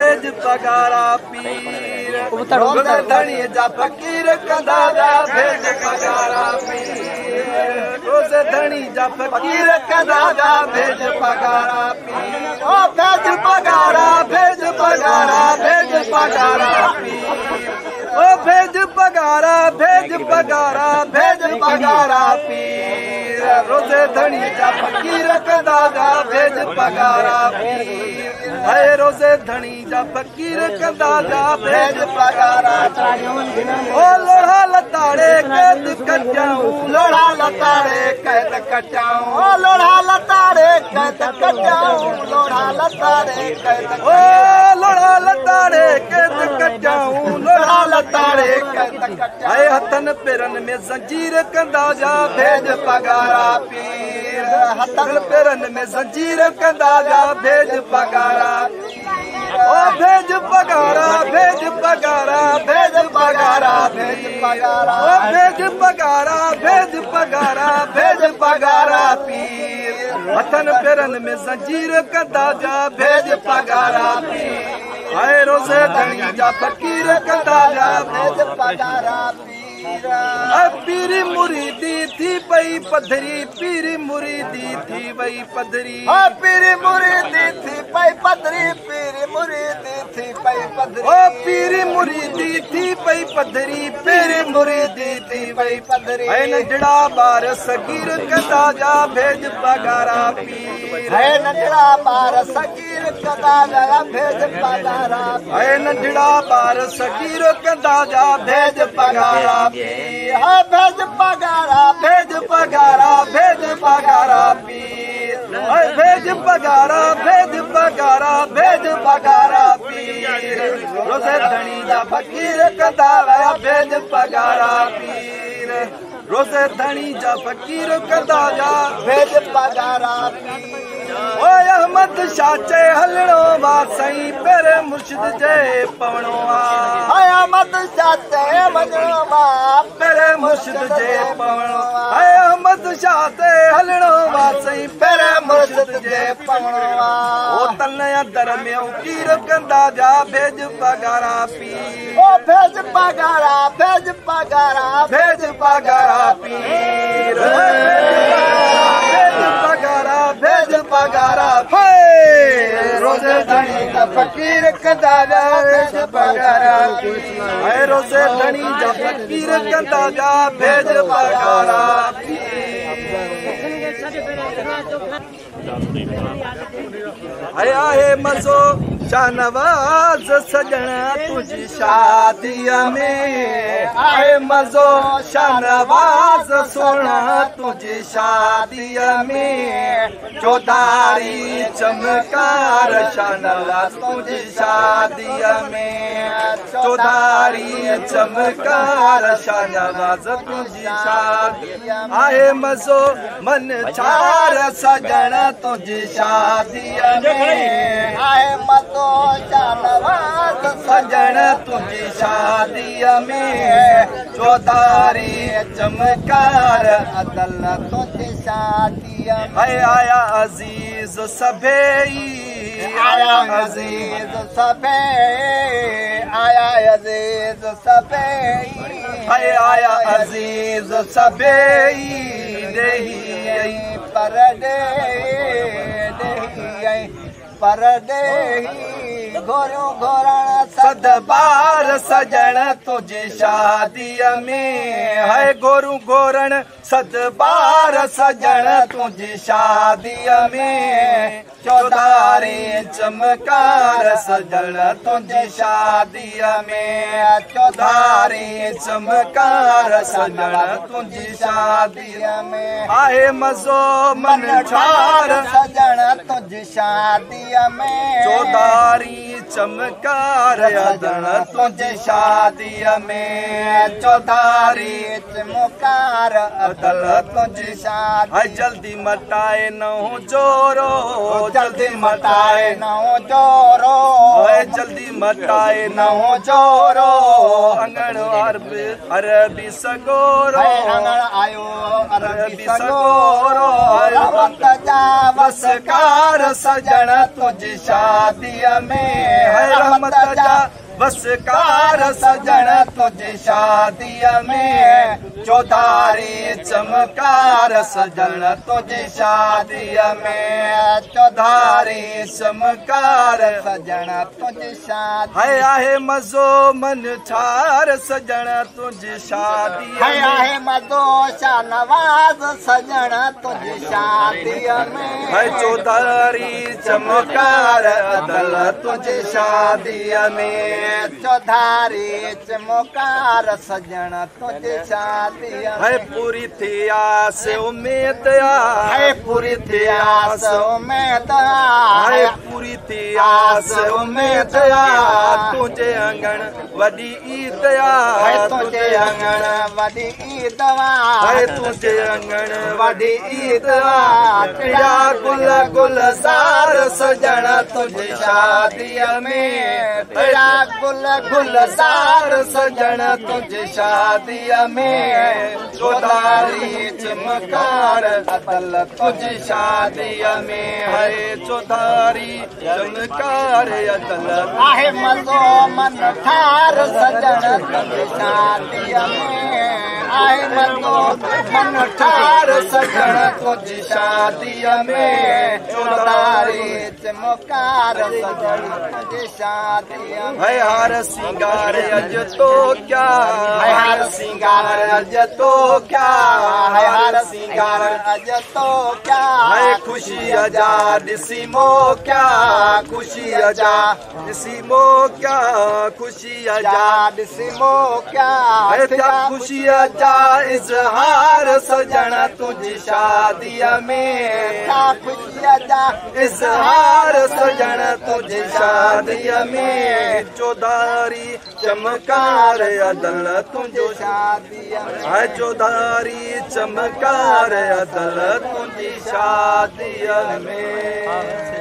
भेज पगारा पीर रोज़े धणी जा फकीर कंदा जा भेज पगारा पीर रोज़े धणी जा फकीर कंदा जा भेज पगारा पीर ओ भेज पगारा भेज पगारा भेज पगारा पीर ओ भेज पगारा भेज पगारा भेज पगारा पीर रोज़े धणी जा फकीर कंदा जा भेज पगारा पीर है रोज़े धणी जा फकीर कंदा जा भेज पगारा ओ लोढ़ा लताड़े कैद कटाऊं लोढ़ा लताड़े कैद कटाऊं ओ लोढ़ा लताड़े कैद कटाऊं लोढ़ा लताड़े कैद ओ लोढ़ा लताड़े कैद कटाऊं लोढ़ा लताड़े कैद कटाऊं है हथन पेरन में जंजीर कंदा जा भेज पगारा पीर हथन पेरन में जंजीर कंदा जा भेज पगारा ओ भेज पगारा भेज पगारा भेज पगारा भेज पगारा ओ भेज पगारा भेज पगारा भेज पगारा पीर हथन पेरन में जंजीर कंदा जा भेज पगारा पीर हाय रोज़े धणी जा फकीर कंदा जा भेज पगारा पीरी मुरीदी थी पई पधरी पीरी मुरीदी थी वही पधरी पीरी मुरीदी थी पई पधरी पीरी मुरीदी थी पई पधरी ओ पीरी मुरीदी थी पई पधरी पीरी मुरीदी थी वही पधरी है नजड़ा बार सगीर कंदा जा भेज पगारा पीर है नजड़ा बार सगीर कंदा जा भेज पगारा है नजड़ा बार सगीर कंदा जा भेज पगारा भेज पगारा भेज पगारा भेज पगारा पीर भेज पगारा भेज पगारा भेज पगारा पीर रोज़े धणी जा फकीर कंदा जा भेज पगारा पीर रोज़े धणी जा फकीर कंदा जा भेज पगारा पीर ओ अहमद शाह चे हलणो वा सई पेरे मुर्शिद जे पवणो आ अहमद शाह चे मजणो वा पेरे मुर्शिद जे पवणो आ अहमद शाह चे हलणो वा सई पेरे मुर्शिद जे पवणो आ ओ तन्या दर में उकीर कंदा जा भेज पगारा पीर ओ भेज पगारा भेज पगारा भेज पगारा पीर भेज पगारा भेज पगारा रोज़े धणी जा फकीर कंदा जा भेज पगारा पीर रोज़े धणी जा फकीर कंदा जा भेज पगारा है मज़ो शाहनवाज सजना तुझी शादीअ में आए मज़ो शाहनवाज सोना तुझी शादीअ में चौधारी चमकार शाहनवाज तुझी शादीअ में चौधारी चमकार शाहनवाज तुझी शादीअ आए मज़ो मन छार सजण तुझी शादीअ में आए मज़ो शाहनवाज सजण तुझी शादीअ में चौधारी चमकार अदल तुझी शादीअ में आया अजीज सभेई आया अजीज सभेई आया अजीज सभेई आया अजीज सभेई देही परदे परदेही घोरू घोरण सद बार सजण तुझी शादीअ में है घोरू घोरण सद बार सजण तुझी शादीअ में चौधारी चमकार सजण तुझी शादीअ में चौधारी चमकार सजण तुझी शादीअ में आहे मज़ो मन छार सजण तुझी शादीअ में चौधारी चमकार अदण तुझी शादीअ में चौधारी चमकार अदल तुझी शादी जल्दी मटाए नौ जोरो जल्दी मटाए नौ जोरो जल्दी मटाए नौ जोरो अंगण अरबी सगोरो अंगण आयो अरबी सगोरो रमत जा वसकार सजण तुझी शादीअ में बसकार सजण तुझी शादीअ में चौधारी चमकार सजण तुझी शादीअ में चौधारी चमकार सजण तुझी शादी है आहे मज़ो मन ठार सजण तुझी शादी है मज़ो शाहनवाज़ सजण तुझी शादीअ में है चौधारी चमकार अदल तुझी शादीअ में चौधारी चमकार सजण तुझी शादीअ में है पूरी थी आस उम्मीद है पूरी थी आस उम्मीद है पूरी थी आस उम्मीद तुझे अंगण वॾी ईद है तुझे अंगण वॾी ईद है तुझे अंगण वॾी ईद टिड़ा गुल गुलज़ार सजण तुझी शादीअ में टिड़ा गुल गुलज़ार सजण तुझी शादीअ में चौधारी चमकार अदल तुझी शादीअ में है चौधारी चमकार अदल आहे मज़ो मन ठार सजण तुझी शादीअ में आहे मज़ो मन ठार सजण तुझी शादीअ में चौधारी चमकार सजण तुझी शादीअ में है हार सिंगार अज तो क्या है हार सिंगार अज तो क्या है हार सिंगार अज तो क्या है खुशी अजा ॾिसी मो क्या खुशी अजा ॾिसी मो क्या खुशी अजा ॾिसी मो क्या है क्या खुशी अजा इज़हार सजण तुझी शादीअ में क्या खुशी अजा इज़हार सजण तुझी शादीअ में चौधारी चमकार अदल तुझी शादीअ में है चौधारी चमकार अदल तुझी शादीअ में।